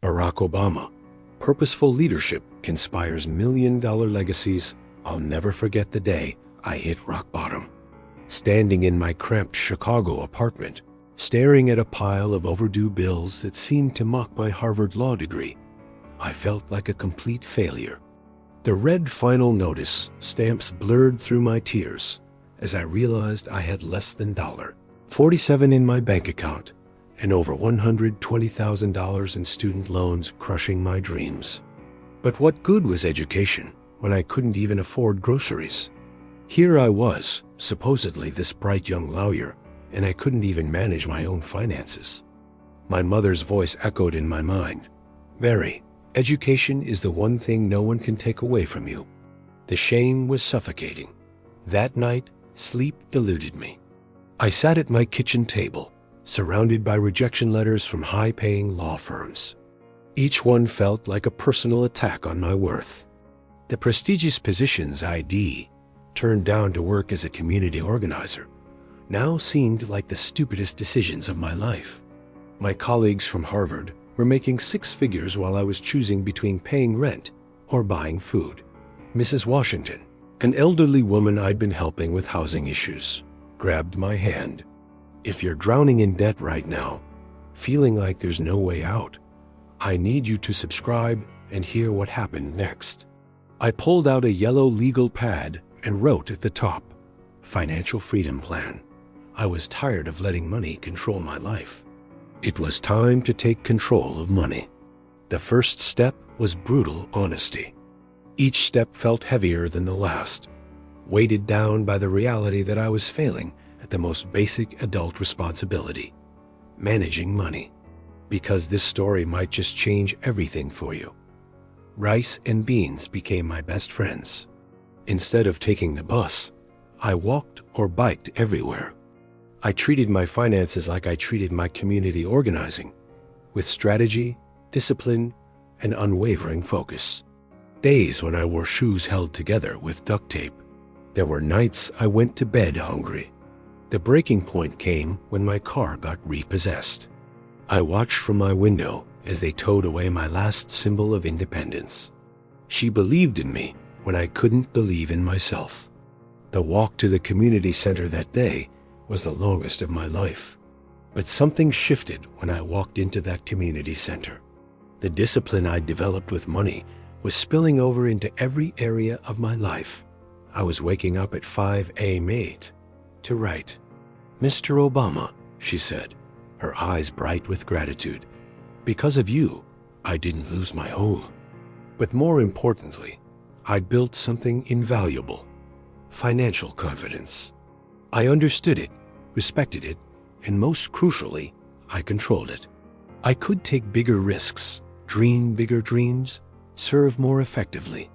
Barack Obama. Purposeful leadership conspires million-dollar legacies. I'll never forget the day I hit rock bottom. Standing in my cramped Chicago apartment, staring at a pile of overdue bills that seemed to mock my Harvard law degree, I felt like a complete failure. The red final notice stamps blurred through my tears as I realized I had less than $47 in my bank account and over $120,000 in student loans crushing my dreams. But what good was education when I couldn't even afford groceries? Here I was, supposedly this bright young lawyer, and I couldn't even manage my own finances. My mother's voice echoed in my mind. Barry, education is the one thing no one can take away from you. The shame was suffocating. That night, sleep eluded me. I sat at my kitchen table, surrounded by rejection letters from high-paying law firms. Each one felt like a personal attack on my worth. The prestigious positions I'd turned down to work as a community organizer now seemed like the stupidest decisions of my life. My colleagues from Harvard were making six figures while I was choosing between paying rent or buying food. Mrs. Washington, an elderly woman I'd been helping with housing issues, grabbed my hand. If you're drowning in debt right now, feeling like there's no way out, I need you to subscribe and hear what happened next. I pulled out a yellow legal pad and wrote at the top, Financial Freedom Plan. I was tired of letting money control my life. It was time to take control of money. The first step was brutal honesty. Each step felt heavier than the last, weighted down by the reality that I was failing at the most basic adult responsibility, managing money. Because this story might just change everything for you. Rice and beans became my best friends. Instead of taking the bus, I walked or biked everywhere. I treated my finances like I treated my community organizing, with strategy, discipline, and unwavering focus. Days when I wore shoes held together with duct tape. There were nights I went to bed hungry. The breaking point came when my car got repossessed. I watched from my window as they towed away my last symbol of independence. She believed in me when I couldn't believe in myself. The walk to the community center that day was the longest of my life. But something shifted when I walked into that community center. The discipline I developed with money was spilling over into every area of my life. I was waking up at 5 a.m. to write. Mr. Obama, she said, her eyes bright with gratitude. Because of you, I didn't lose my home. But more importantly, I built something invaluable, financial confidence. I understood it, respected it, and most crucially, I controlled it. I could take bigger risks, dream bigger dreams, serve more effectively.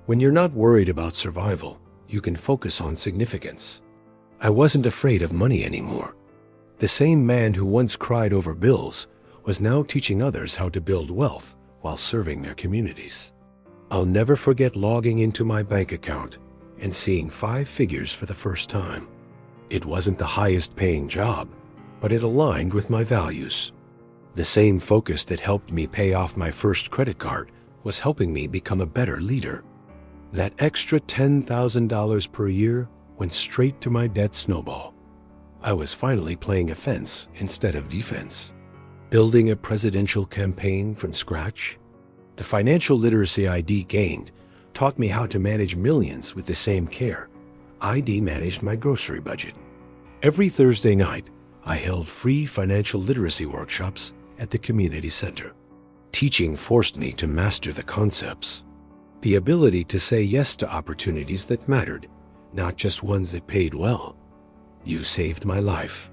When you're not worried about survival, you can focus on significance. I wasn't afraid of money anymore. The same man who once cried over bills was now teaching others how to build wealth while serving their communities. I'll never forget logging into my bank account and seeing 5 figures for the first time. It wasn't the highest paying job, but it aligned with my values. The same focus that helped me pay off my first credit card was helping me become a better leader. That extra $10,000 per year went straight to my debt snowball. I was finally playing offense instead of defense, building a presidential campaign from scratch. The financial literacy ID gained taught me how to manage millions with the same care ID managed my grocery budget. Every Thursday night, I held free financial literacy workshops at the community center. Teaching forced me to master the concepts, the ability to say yes to opportunities that mattered, not just ones that paid well. You saved my life.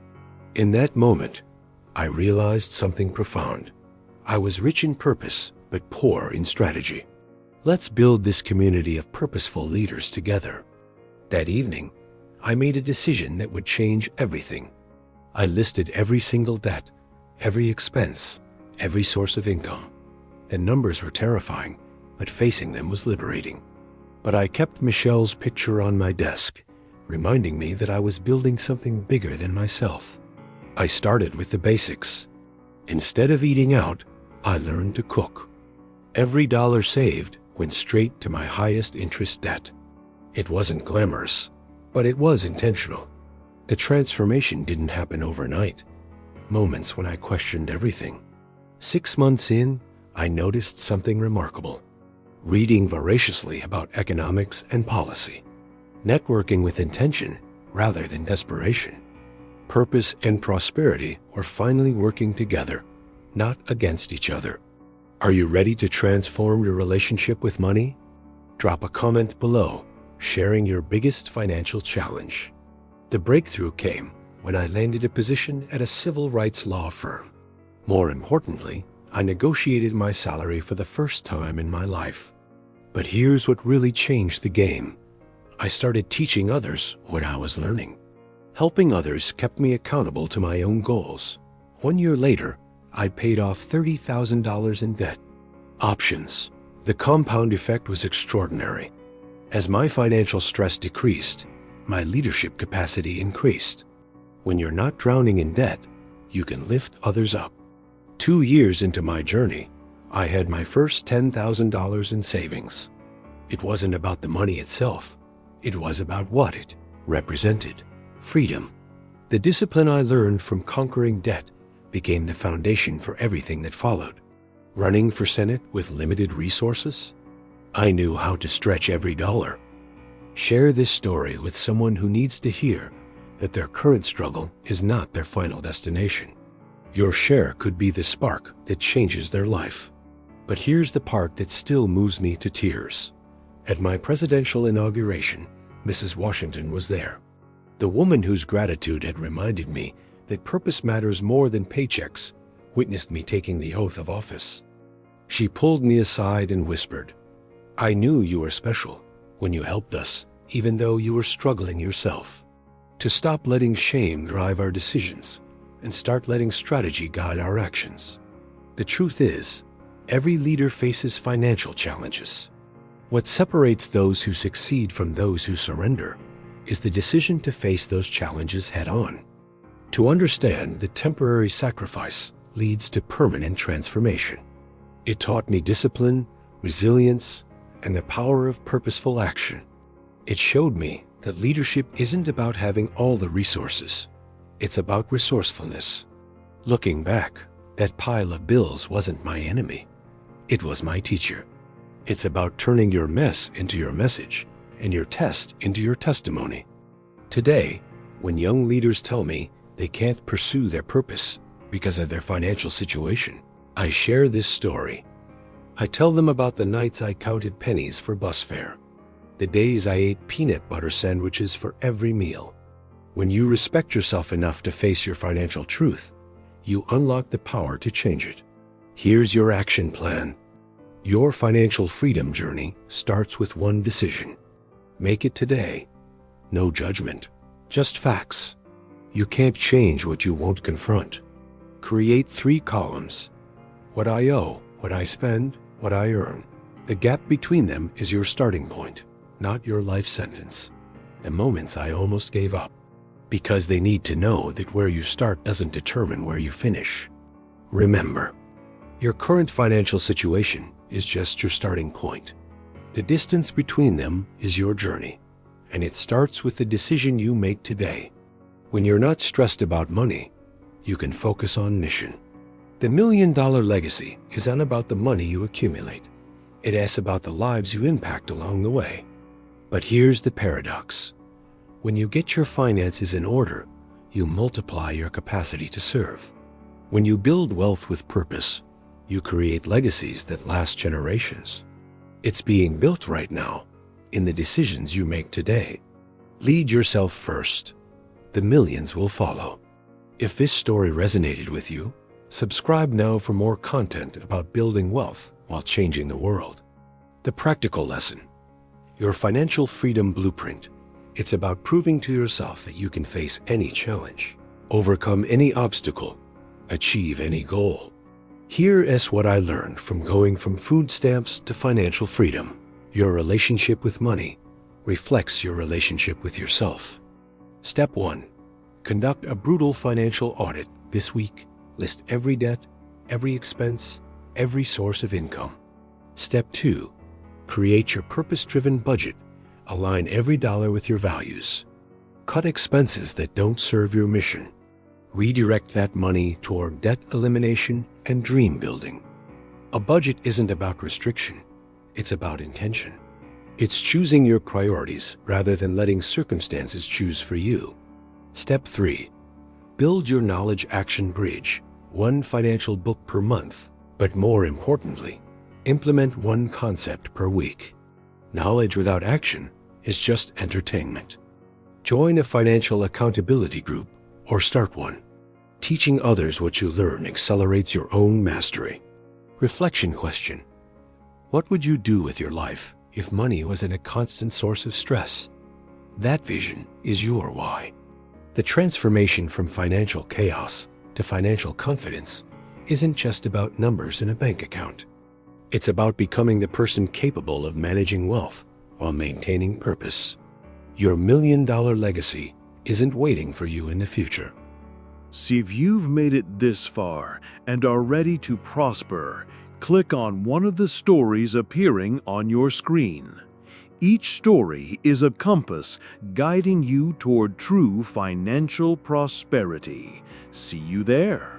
In that moment, I realized something profound. I was rich in purpose, but poor in strategy. Let's build this community of purposeful leaders together. That evening, I made a decision that would change everything. I listed every single debt, every expense, every source of income. The numbers were terrifying, but facing them was liberating. But I kept Michelle's picture on my desk, reminding me that I was building something bigger than myself. I started with the basics. Instead of eating out, I learned to cook. Every dollar saved went straight to my highest interest debt. It wasn't glamorous, but it was intentional. The transformation didn't happen overnight. Moments when I questioned everything. 6 months in, I noticed something remarkable. Reading voraciously about economics and policy. Networking with intention rather than desperation. Purpose and prosperity were finally working together, not against each other. Are you ready to transform your relationship with money? Drop a comment below, sharing your biggest financial challenge. The breakthrough came when I landed a position at a civil rights law firm. More importantly, I negotiated my salary for the first time in my life. But here's what really changed the game. I started teaching others what I was learning. Helping others kept me accountable to my own goals. 1 year later, I paid off $30,000 in debt. Options. The compound effect was extraordinary. As my financial stress decreased, my leadership capacity increased. When you're not drowning in debt, you can lift others up. 2 years into my journey, I had my first $10,000 in savings. It wasn't about the money itself. It was about what it represented. Freedom. The discipline I learned from conquering debt became the foundation for everything that followed. Running for Senate with limited resources, I knew how to stretch every dollar. Share this story with someone who needs to hear that their current struggle is not their final destination. Your share could be the spark that changes their life. But here's the part that still moves me to tears. At my presidential inauguration, Mrs. Washington was there. The woman whose gratitude had reminded me that purpose matters more than paychecks witnessed me taking the oath of office. She pulled me aside and whispered, "I knew you were special when you helped us, even though you were struggling yourself. To stop letting shame drive our decisions and start letting strategy guide our actions." The truth is, every leader faces financial challenges. What separates those who succeed from those who surrender is the decision to face those challenges head-on. To understand that temporary sacrifice leads to permanent transformation. It taught me discipline, resilience, and the power of purposeful action. It showed me that leadership isn't about having all the resources. It's about resourcefulness. Looking back, that pile of bills wasn't my enemy. It was my teacher. It's about turning your mess into your message and your test into your testimony. Today, when young leaders tell me they can't pursue their purpose because of their financial situation, I share this story. I tell them about the nights I counted pennies for bus fare, the days I ate peanut butter sandwiches for every meal. When you respect yourself enough to face your financial truth, you unlock the power to change it. Here's your action plan. Your financial freedom journey starts with one decision. Make it today. No judgment, just facts. You can't change what you won't confront. Create 3 columns. What I owe, what I spend, what I earn. The gap between them is your starting point, not your life sentence. The moments I almost gave up. Because they need to know that where you start doesn't determine where you finish. Remember, your current financial situation is just your starting point. The distance between them is your journey, and it starts with the decision you make today. When you're not stressed about money, you can focus on mission. The $1 Million Legacy isn't about the money you accumulate. It asks about the lives you impact along the way. But here's the paradox. When you get your finances in order, you multiply your capacity to serve. When you build wealth with purpose, you create legacies that last generations. It's being built right now in the decisions you make today. Lead yourself first. The millions will follow. If this story resonated with you, subscribe now for more content about building wealth while changing the world. The practical lesson. Your financial freedom blueprint. It's about proving to yourself that you can face any challenge, overcome any obstacle, achieve any goal. Here is what I learned from going from food stamps to financial freedom. Your relationship with money reflects your relationship with yourself. Step 1. 1. Conduct a brutal financial audit this week. List every debt, every expense, every source of income. Step 2. Create your purpose-driven budget. Align every dollar with your values. Cut expenses that don't serve your mission. Redirect that money toward debt elimination and dream building. A budget isn't about restriction. It's about intention. It's choosing your priorities rather than letting circumstances choose for you. Step 3. Build your knowledge action bridge. One financial book per month. But more importantly, implement one concept per week. Knowledge without action is just entertainment. Join a financial accountability group or start one. Teaching others what you learn accelerates your own mastery. Reflection question. What would you do with your life if money wasn't a constant source of stress? That vision is your why. The transformation from financial chaos to financial confidence isn't just about numbers in a bank account. It's about becoming the person capable of managing wealth while maintaining purpose. Your million-dollar legacy isn't waiting for you in the future. See if you've made it this far and are ready to prosper. Click on one of the stories appearing on your screen. Each story is a compass guiding you toward true financial prosperity. See you there.